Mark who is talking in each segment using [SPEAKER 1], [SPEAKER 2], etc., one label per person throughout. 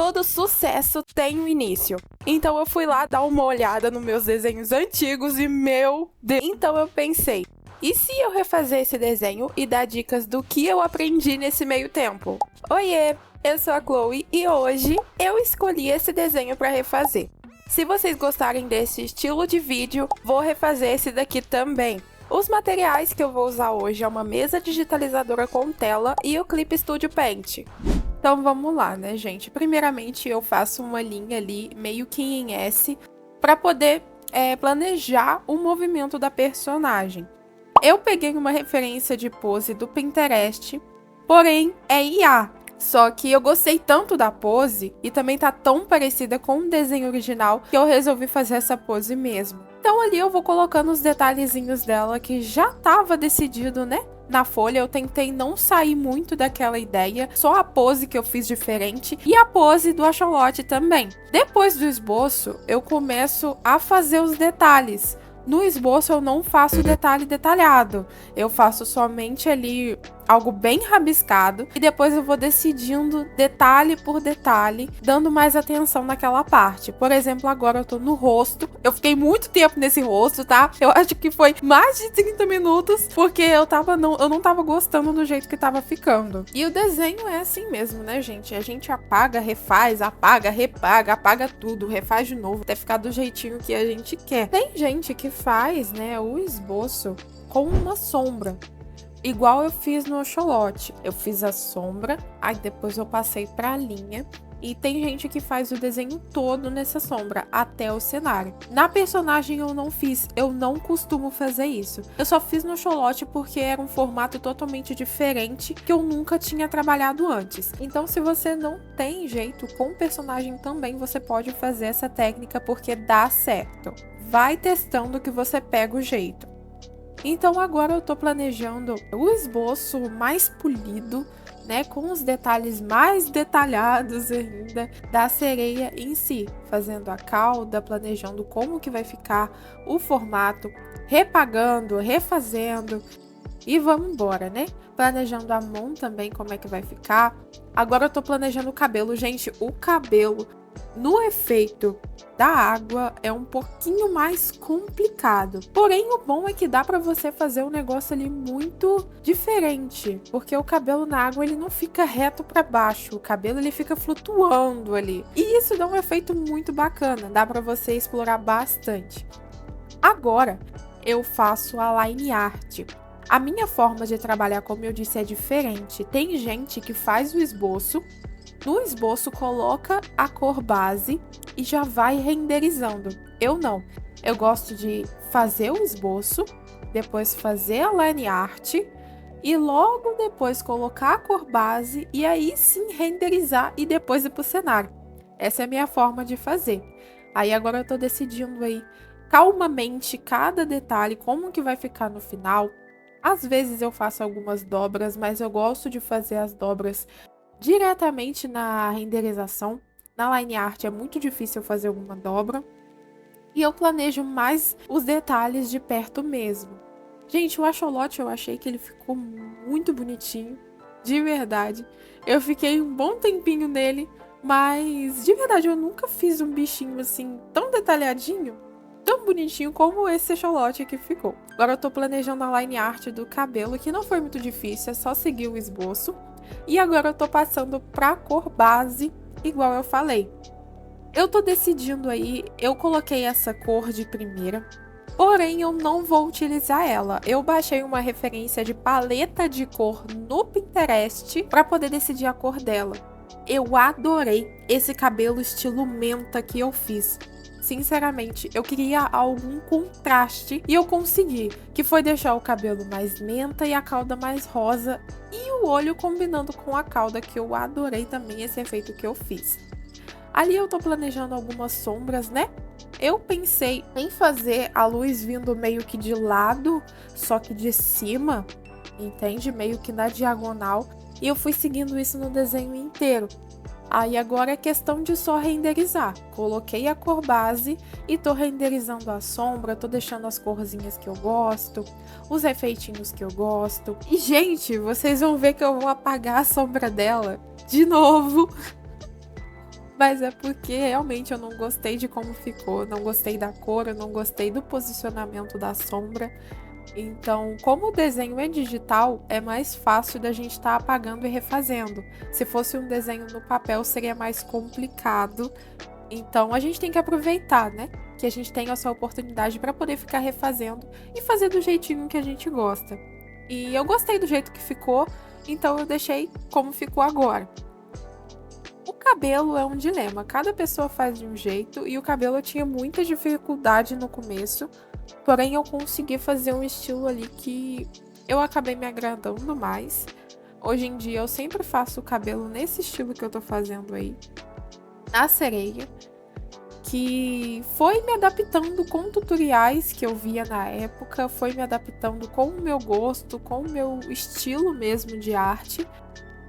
[SPEAKER 1] Todo sucesso tem um início. Então eu fui lá dar uma olhada nos meus desenhos antigos e meu Deus. Então eu pensei, e se eu refazer esse desenho e dar dicas do que eu aprendi nesse meio tempo? Oiê, eu sou a Chloe e hoje eu escolhi esse desenho para refazer. Se vocês gostarem desse estilo de vídeo, vou refazer esse daqui também. Os materiais que eu vou usar hoje é uma mesa digitalizadora com tela e o Clip Studio Paint. Então vamos lá, né, gente? Primeiramente eu faço uma linha ali, meio que em S, para poder planejar o movimento da personagem. Eu peguei uma referência de pose do Pinterest, porém é IA. Só que eu gostei tanto da pose e também tá tão parecida com o desenho original que eu resolvi fazer essa pose mesmo. Então ali eu vou colocando os detalhezinhos dela que já tava decidido, né? Na folha eu tentei não sair muito daquela ideia, só a pose que eu fiz diferente e a pose do axolote também. Depois do esboço, eu começo a fazer os detalhes. No esboço eu não faço detalhe detalhado, eu faço somente ali algo bem rabiscado e depois eu vou decidindo detalhe por detalhe, dando mais atenção naquela parte. Por exemplo, agora eu tô no rosto, eu fiquei muito tempo nesse rosto, tá? Eu acho que foi mais de 30 minutos, porque eu não tava gostando do jeito que tava ficando. E o desenho é assim mesmo, né, gente? A gente apaga, refaz, apaga, repaga, apaga tudo, refaz de novo, até ficar do jeitinho que a gente quer. Tem gente que faz, né, o esboço com uma sombra. Igual eu fiz no axolote, eu fiz a sombra, aí depois eu passei pra linha e tem gente que faz o desenho todo nessa sombra, até o cenário. Na personagem eu não fiz, eu não costumo fazer isso. Eu só fiz no axolote porque era um formato totalmente diferente que eu nunca tinha trabalhado antes. Então se você não tem jeito com o personagem também, você pode fazer essa técnica porque dá certo. Vai testando que você pega o jeito. Então agora eu tô planejando o esboço mais polido, né, com os detalhes mais detalhados ainda da sereia em si, fazendo a cauda, planejando como que vai ficar o formato, repagando, refazendo e vamos embora, né? Planejando a mão também, como é que vai ficar. Agora eu tô planejando o cabelo, gente, o cabelo no efeito da água é um pouquinho mais complicado. Porém, o bom é que dá pra você fazer um negócio ali muito diferente, porque o cabelo na água ele não fica reto pra baixo, o cabelo ele fica flutuando ali. E isso dá um efeito muito bacana, dá pra você explorar bastante. Agora, eu faço a line art. A minha forma de trabalhar, como eu disse, é diferente. Tem gente que faz o esboço, no esboço coloca a cor base e já vai renderizando. Eu não. Eu gosto de fazer o esboço, depois fazer a line art e logo depois colocar a cor base e aí sim renderizar e depois ir pro cenário. Essa é a minha forma de fazer. Aí agora eu tô decidindo aí calmamente cada detalhe, como que vai ficar no final. Às vezes eu faço algumas dobras, mas eu gosto de fazer as dobras diretamente na renderização. Na line art é muito difícil fazer alguma dobra. E eu planejo mais os detalhes de perto mesmo. Gente, o axolote eu achei que ele ficou muito bonitinho. De verdade. Eu fiquei um bom tempinho nele. Mas de verdade eu nunca fiz um bichinho assim tão detalhadinho, tão bonitinho como esse axolote que ficou. Agora eu tô planejando a line art do cabelo, que não foi muito difícil, é só seguir o esboço. E agora eu tô passando pra cor base, igual eu falei. Eu tô decidindo aí, eu coloquei essa cor de primeira, porém eu não vou utilizar ela. Eu baixei uma referência de paleta de cor no Pinterest pra poder decidir a cor dela. Eu adorei esse cabelo estilo menta que eu fiz. Sinceramente, eu queria algum contraste e eu consegui, que foi deixar o cabelo mais menta e a cauda mais rosa e o olho combinando com a cauda, que eu adorei também esse efeito que eu fiz. Ali eu tô planejando algumas sombras, né? Eu pensei em fazer a luz vindo meio que de lado, só que de cima, entende? Meio que na diagonal, e eu fui seguindo isso no desenho inteiro. Aí agora é questão de só renderizar. Coloquei a cor base e tô renderizando a sombra, tô deixando as corzinhas que eu gosto, os efeitinhos que eu gosto. E, gente, vocês vão ver que eu vou apagar a sombra dela de novo. Mas é porque realmente eu não gostei de como ficou, não gostei da cor, eu não gostei do posicionamento da sombra. Então, como o desenho é digital, é mais fácil da gente estar apagando e refazendo. Se fosse um desenho no papel, seria mais complicado. Então, a gente tem que aproveitar, né? Que a gente tem essa oportunidade para poder ficar refazendo e fazer do jeitinho que a gente gosta. E eu gostei do jeito que ficou, então eu deixei como ficou agora. O cabelo é um dilema, cada pessoa faz de um jeito e o cabelo eu tinha muita dificuldade no começo, porém eu consegui fazer um estilo ali que eu acabei me agradando mais. Hoje em dia eu sempre faço o cabelo nesse estilo que eu tô fazendo aí, na sereia, que foi me adaptando com tutoriais que eu via na época, foi me adaptando com o meu gosto, com o meu estilo mesmo de arte.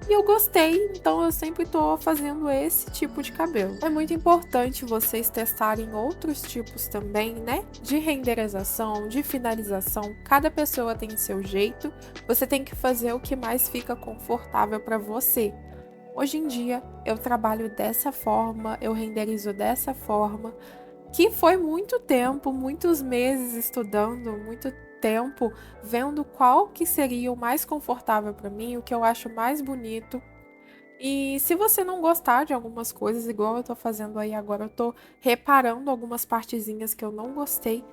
[SPEAKER 1] E eu gostei, então eu sempre tô fazendo esse tipo de cabelo. É muito importante vocês testarem outros tipos também, né? De renderização, de finalização. Cada pessoa tem seu jeito. Você tem que fazer o que mais fica confortável para você. Hoje em dia eu trabalho dessa forma, eu renderizo dessa forma, que foi muito tempo, muitos meses estudando, muito tempo vendo qual que seria o mais confortável para mim, o que eu acho mais bonito. E se você não gostar de algumas coisas, igual eu tô fazendo aí agora, eu tô reparando algumas partezinhas que eu não gostei,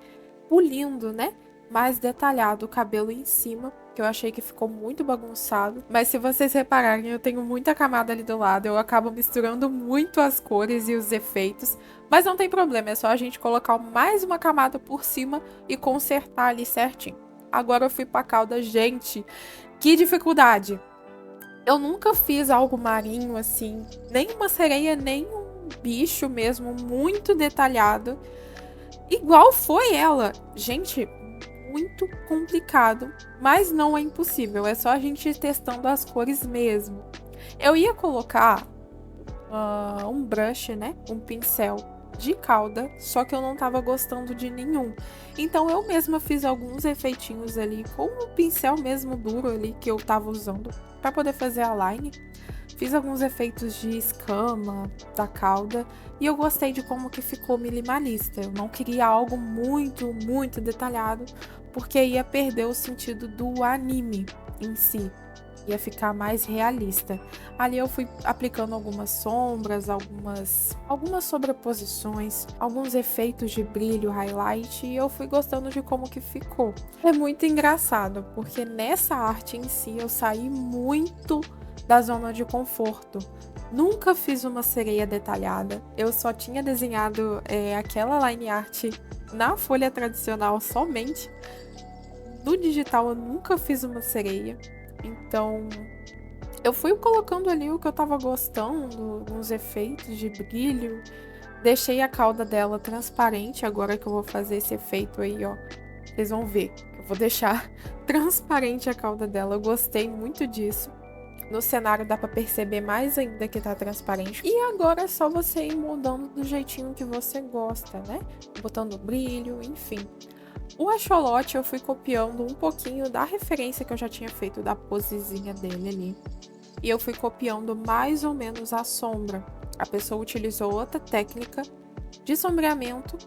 [SPEAKER 1] pulindo, né? Mais detalhado o cabelo em cima, que eu achei que ficou muito bagunçado. Mas se vocês repararem, eu tenho muita camada ali do lado, eu acabo misturando muito as cores e os efeitos. Mas não tem problema, é só a gente colocar mais uma camada por cima e consertar ali certinho. Agora eu fui pra cauda, gente, que dificuldade! Eu nunca fiz algo marinho assim, nem uma sereia, nem um bicho mesmo, muito detalhado. Igual foi ela. Gente, muito complicado, mas não é impossível, é só a gente ir testando as cores mesmo. Eu ia colocar um brush, né? Um pincel de cauda, só que eu não tava gostando de nenhum. Então eu mesma fiz alguns efeitinhos ali com o pincel mesmo duro ali que eu tava usando para poder fazer a line. Fiz alguns efeitos de escama da cauda e eu gostei de como que ficou minimalista. Eu não queria algo muito detalhado, porque ia perder o sentido do anime em si. Ia ficar mais realista. Ali eu fui aplicando algumas sombras, algumas sobreposições, alguns efeitos de brilho, highlight, e eu fui gostando de como que ficou. É muito engraçado, porque nessa arte em si eu saí muito da zona de conforto. Nunca fiz uma sereia detalhada. Eu só tinha desenhado aquela line art na folha tradicional somente. No digital eu nunca fiz uma sereia. Então eu fui colocando ali o que eu tava gostando, uns efeitos de brilho. Deixei a cauda dela transparente, agora que eu vou fazer esse efeito aí, ó. Vocês vão ver. Eu vou deixar transparente a cauda dela. Eu gostei muito disso. No cenário dá pra perceber mais ainda que tá transparente. E agora é só você ir moldando do jeitinho que você gosta, né? Botando brilho, enfim. O axolote eu fui copiando um pouquinho da referência que eu já tinha feito da posezinha dele ali. E eu fui copiando mais ou menos a sombra. A pessoa utilizou outra técnica de sombreamento.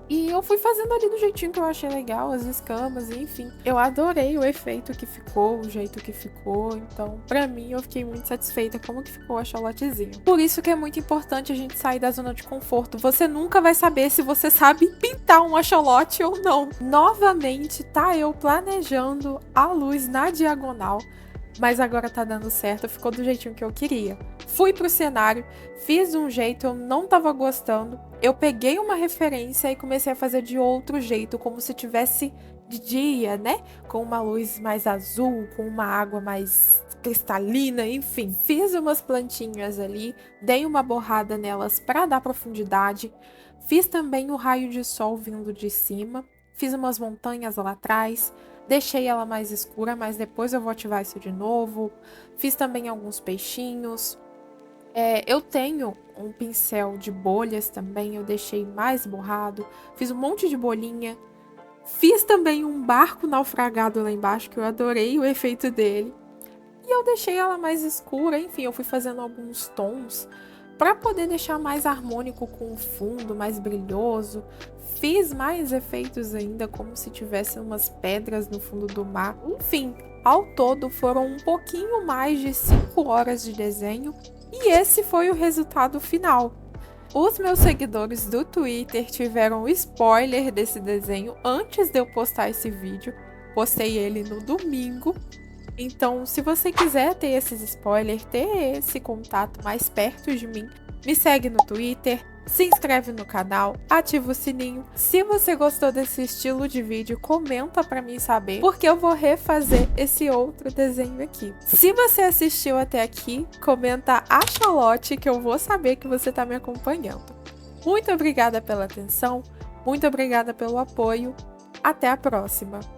[SPEAKER 1] E eu fui fazendo ali do jeitinho que eu achei legal, as escamas, enfim. Eu adorei o efeito que ficou, o jeito que ficou. Então, pra mim, eu fiquei muito satisfeita como que ficou o axolotezinho. Por isso que é muito importante a gente sair da zona de conforto. Você nunca vai saber se você sabe pintar um axolote ou não. Novamente, tá eu planejando a luz na diagonal. Mas agora tá dando certo, ficou do jeitinho que eu queria. Fui pro cenário, fiz um jeito, eu não tava gostando. Eu peguei uma referência e comecei a fazer de outro jeito, como se tivesse de dia, né? Com uma luz mais azul, com uma água mais cristalina, enfim. Fiz umas plantinhas ali, dei uma borrada nelas para dar profundidade. Fiz também o raio de sol vindo de cima. Fiz umas montanhas lá atrás. Deixei ela mais escura, mas depois eu vou ativar isso de novo. Fiz também alguns peixinhos. Eu tenho um pincel de bolhas também, eu deixei mais borrado. Fiz um monte de bolinha. Fiz também um barco naufragado lá embaixo, que eu adorei o efeito dele. E eu deixei ela mais escura, enfim, eu fui fazendo alguns tons Para poder deixar mais harmônico com o fundo, mais brilhoso, fiz mais efeitos ainda, como se tivesse umas pedras no fundo do mar. Enfim, ao todo foram um pouquinho mais de 5 horas de desenho e esse foi o resultado final. Os meus seguidores do Twitter tiveram spoiler desse desenho antes de eu postar esse vídeo. Postei ele no domingo. Então, se você quiser ter esses spoilers, ter esse contato mais perto de mim, me segue no Twitter, se inscreve no canal, ativa o sininho. Se você gostou desse estilo de vídeo, comenta pra mim saber, porque eu vou refazer esse outro desenho aqui. Se você assistiu até aqui, comenta axolote que eu vou saber que você tá me acompanhando. Muito obrigada pela atenção, muito obrigada pelo apoio. Até a próxima!